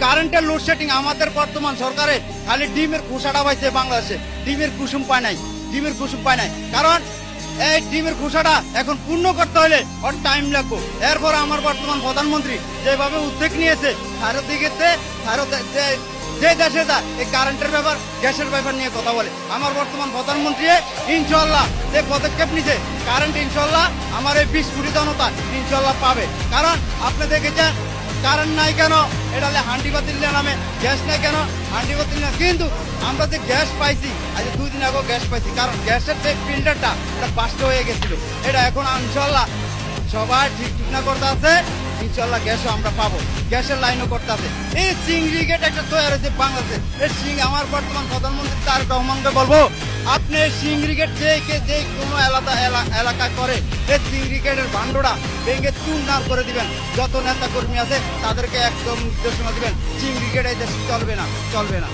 কারেন্টের লোডশেডিং আমাদের বর্তমান সরকারে খালি ডিমের খোসাটা পাইছে বাংলাদেশে, ডিমের কুসুম পায় নাই, ডিমের কুসুম পায় নাই। কারণ এই ডিমের খোসাটা এখন পূর্ণ করতে হলে ওর টাইম লাগবে। এরপর আমার বর্তমান প্রধানমন্ত্রী যেভাবে উদ্যোগ নিয়েছে ভারত দিকে ভারত যে দেশে যা এই কারেন্টের ব্যাপার গ্যাসের ব্যাপার নিয়ে কথা বলে, আমার বর্তমান প্রধানমন্ত্রী ইনশাল্লাহ যে পদক্ষেপ নিছে কারেন্ট ইনশাল্লাহ আমার এই 20 কোটি জনতা ইনশাল্লাহ পাবে। কারণ আপনি দেখেছেন কারেন্ট নাই কেন, এটা হান্ডি বাতিল নামে, গ্যাস নাই কেন হান্ডি বাতিল না, কিন্তু আমরা যে গ্যাস পাইছি আজ 2 দিন আগেও গ্যাস পাইছি, কারণ গ্যাসের যে ফিল্টারটা এটা বাস্ট হয়ে গেছিল, এটা এখন ইনশাল্লাহ সবাই ঠিক না করতে আছে, ইনশাল্লাহ গ্যাসও আমরা পাবো, গ্যাসের লাইনও করতে আছে। এই চিংড়ি গেট একটা তৈরি হয়েছে বাংলাদেশে, এই আমার বর্তমান প্রধানমন্ত্রী তারেক রহমানকে বলবো আপনি চিংড়ি গেট যে কোনো এলাকায় করে এই চিংড়ি গেটের ভান্ডটা ভেঙে চুরমার করে দিবেন, যত নেতা কর্মী আছে তাদেরকে একদম নির্দেশনা দিবেন চিংড়ি গেট এই দেশে চলবে না, চলবে না।